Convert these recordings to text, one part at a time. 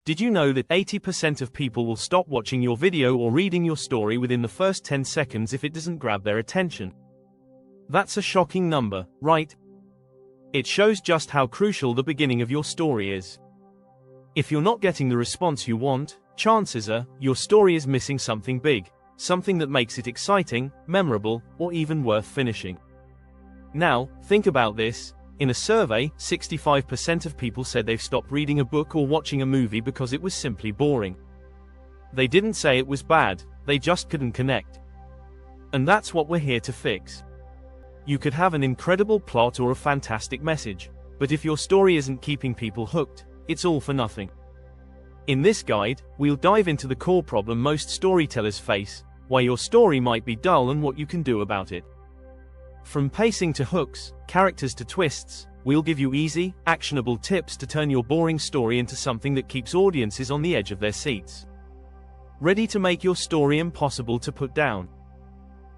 Did you know that 80% of people will stop watching your video or reading your story within the first 10 seconds if it doesn't grab their attention? That's a shocking number, right? It shows just how crucial the beginning of your story is. If you're not getting the response you want, chances are your story is missing something big, something that makes it exciting, memorable, or even worth finishing. Now, think about this. In a survey, 65% of people said they've stopped reading a book or watching a movie because it was simply boring. They didn't say it was bad, they just couldn't connect. And that's what we're here to fix. You could have an incredible plot or a fantastic message, but if your story isn't keeping people hooked, it's all for nothing. In this guide, we'll dive into the core problem most storytellers face, why your story might be dull and what you can do about it. From pacing to hooks, characters to twists, we'll give you easy, actionable tips to turn your boring story into something that keeps audiences on the edge of their seats. Ready to make your story impossible to put down?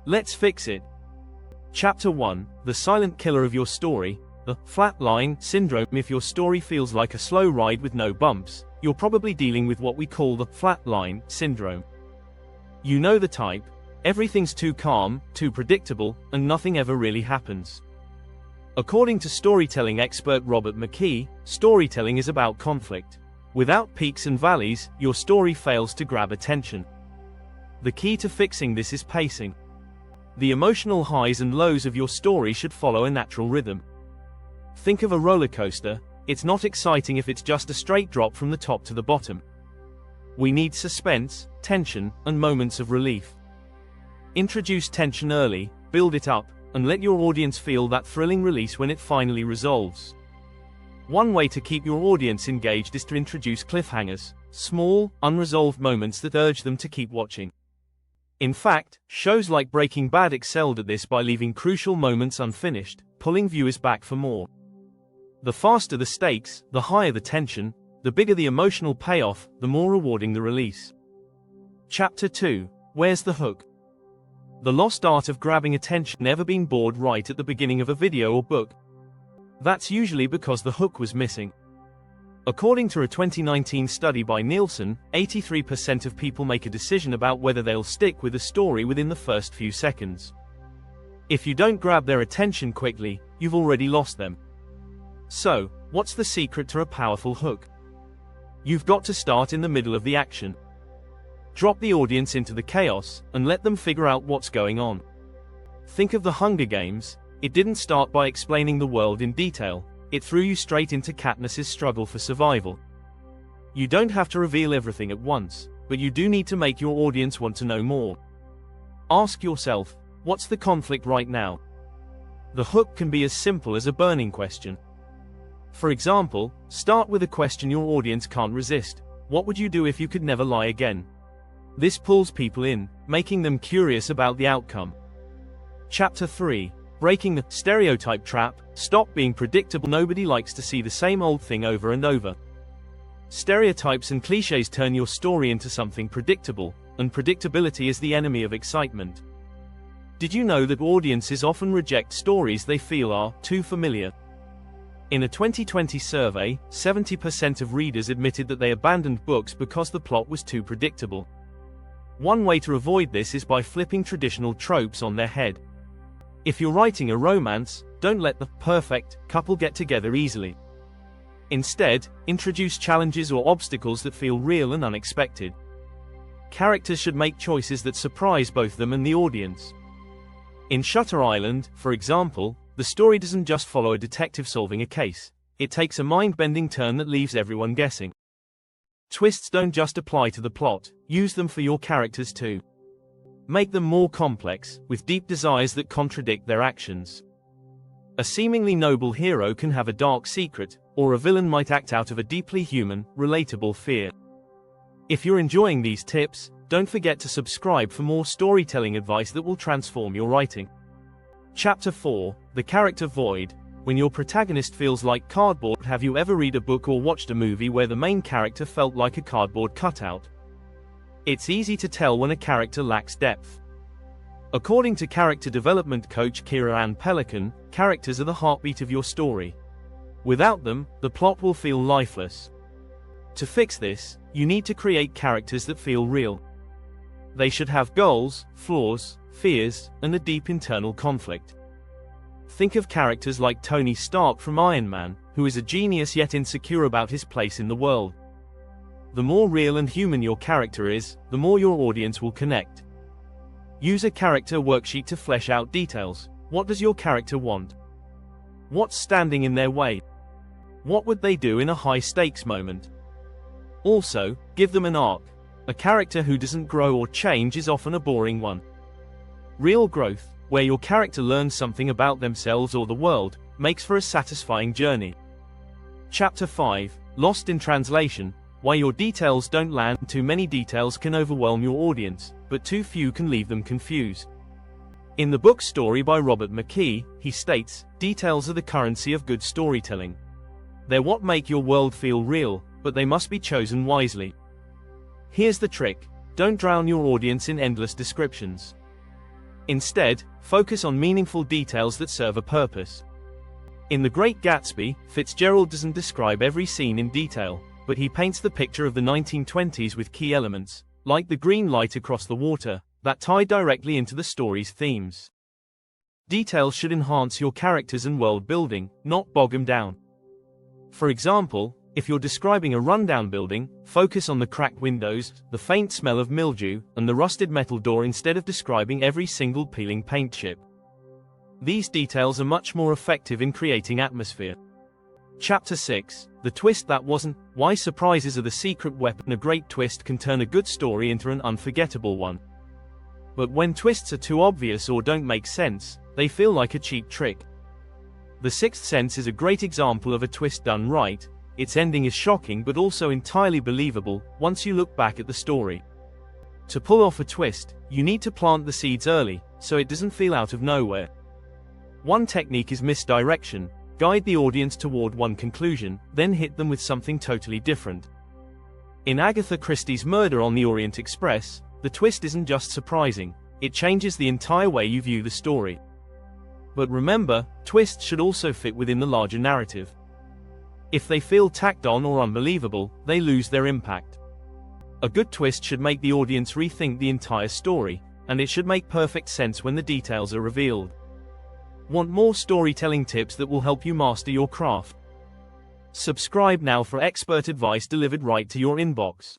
Let's fix it. Chapter 1, the silent killer of your story, the flat line syndrome. If your story feels like a slow ride with no bumps, you're probably dealing with what we call the flat line syndrome. You know the type. Everything's too calm, too predictable, and nothing ever really happens. According to storytelling expert Robert McKee, storytelling is about conflict. Without peaks and valleys, your story fails to grab attention. The key to fixing this is pacing. The emotional highs and lows of your story should follow a natural rhythm. Think of a roller coaster. It's not exciting if it's just a straight drop from the top to the bottom. We need suspense, tension, and moments of relief. Introduce tension early, build it up, and let your audience feel that thrilling release when it finally resolves. One way to keep your audience engaged is to introduce cliffhangers, small, unresolved moments that urge them to keep watching. In fact, shows like Breaking Bad excelled at this by leaving crucial moments unfinished, pulling viewers back for more. The faster the stakes, the higher the tension, the bigger the emotional payoff, the more rewarding the release. Chapter 2, where's the hook? The lost art of grabbing attention. Never been bored right at the beginning of a video or book? That's usually because the hook was missing. According to a 2019 study by Nielsen, 83% of people make a decision about whether they'll stick with a story within the first few seconds. If you don't grab their attention quickly, you've already lost them. So, what's the secret to a powerful hook? You've got to start in the middle of the action. Drop the audience into the chaos, and let them figure out what's going on. Think of the Hunger Games. It didn't start by explaining the world in detail, it threw you straight into Katniss's struggle for survival. You don't have to reveal everything at once, but you do need to make your audience want to know more. Ask yourself, what's the conflict right now? The hook can be as simple as a burning question. For example, start with a question your audience can't resist. What would you do if you could never lie again? This pulls people in, making them curious about the outcome. Chapter 3, breaking the stereotype trap. Stop being predictable. Nobody likes to see the same old thing over and over. Stereotypes and cliches turn your story into something predictable, and predictability is the enemy of excitement. Did you know that audiences often reject stories they feel are too familiar? In a 2020 survey, 70% of readers admitted that they abandoned books because the plot was too predictable. One way to avoid this is by flipping traditional tropes on their head. If you're writing a romance, don't let the perfect couple get together easily. Instead, introduce challenges or obstacles that feel real and unexpected. Characters should make choices that surprise both them and the audience. In Shutter Island, for example, the story doesn't just follow a detective solving a case. It takes a mind-bending turn that leaves everyone guessing. Twists don't just apply to the plot, use them for your characters too. Make them more complex, with deep desires that contradict their actions. A seemingly noble hero can have a dark secret, or a villain might act out of a deeply human, relatable fear. If you're enjoying these tips, don't forget to subscribe for more storytelling advice that will transform your writing. Chapter 4, the character void. When your protagonist feels like cardboard. Have you ever read a book or watched a movie where the main character felt like a cardboard cutout? It's easy to tell when a character lacks depth. According to character development coach Kira Ann Pelican, characters are the heartbeat of your story. Without them, the plot will feel lifeless. To fix this, you need to create characters that feel real. They should have goals, flaws, fears, and a deep internal conflict. Think of characters like Tony Stark from Iron Man, who is a genius yet insecure about his place in the world. The more real and human your character is, the more your audience will connect. Use a character worksheet to flesh out details. What does your character want? What's standing in their way? What would they do in a high-stakes moment? Also, give them an arc. A character who doesn't grow or change is often a boring one. Real growth, where your character learns something about themselves or the world, makes for a satisfying journey. Chapter 5, Lost in Translation. Why your details don't land. Too many details can overwhelm your audience, but too few can leave them confused. In the book Story by Robert McKee, he states, details are the currency of good storytelling. They're what make your world feel real, but they must be chosen wisely. Here's the trick: don't drown your audience in endless descriptions. Instead, focus on meaningful details that serve a purpose. In The Great Gatsby, Fitzgerald doesn't describe every scene in detail, but he paints the picture of the 1920s with key elements, like the green light across the water, that tie directly into the story's themes. Details should enhance your characters and world building, not bog them down. For example, if you're describing a rundown building, focus on the cracked windows, the faint smell of mildew, and the rusted metal door instead of describing every single peeling paint chip. These details are much more effective in creating atmosphere. Chapter 6, The Twist That Wasn't. Why surprises are the secret weapon. A great twist can turn a good story into an unforgettable one. But when twists are too obvious or don't make sense, they feel like a cheap trick. The Sixth Sense is a great example of a twist done right. Its ending is shocking but also entirely believable once you look back at the story. To pull off a twist, you need to plant the seeds early, so it doesn't feel out of nowhere. One technique is misdirection. Guide the audience toward one conclusion, then hit them with something totally different. In Agatha Christie's Murder on the Orient Express, the twist isn't just surprising, it changes the entire way you view the story. But remember, twists should also fit within the larger narrative. If they feel tacked on or unbelievable, they lose their impact. A good twist should make the audience rethink the entire story, and it should make perfect sense when the details are revealed. Want more storytelling tips that will help you master your craft? Subscribe now for expert advice delivered right to your inbox.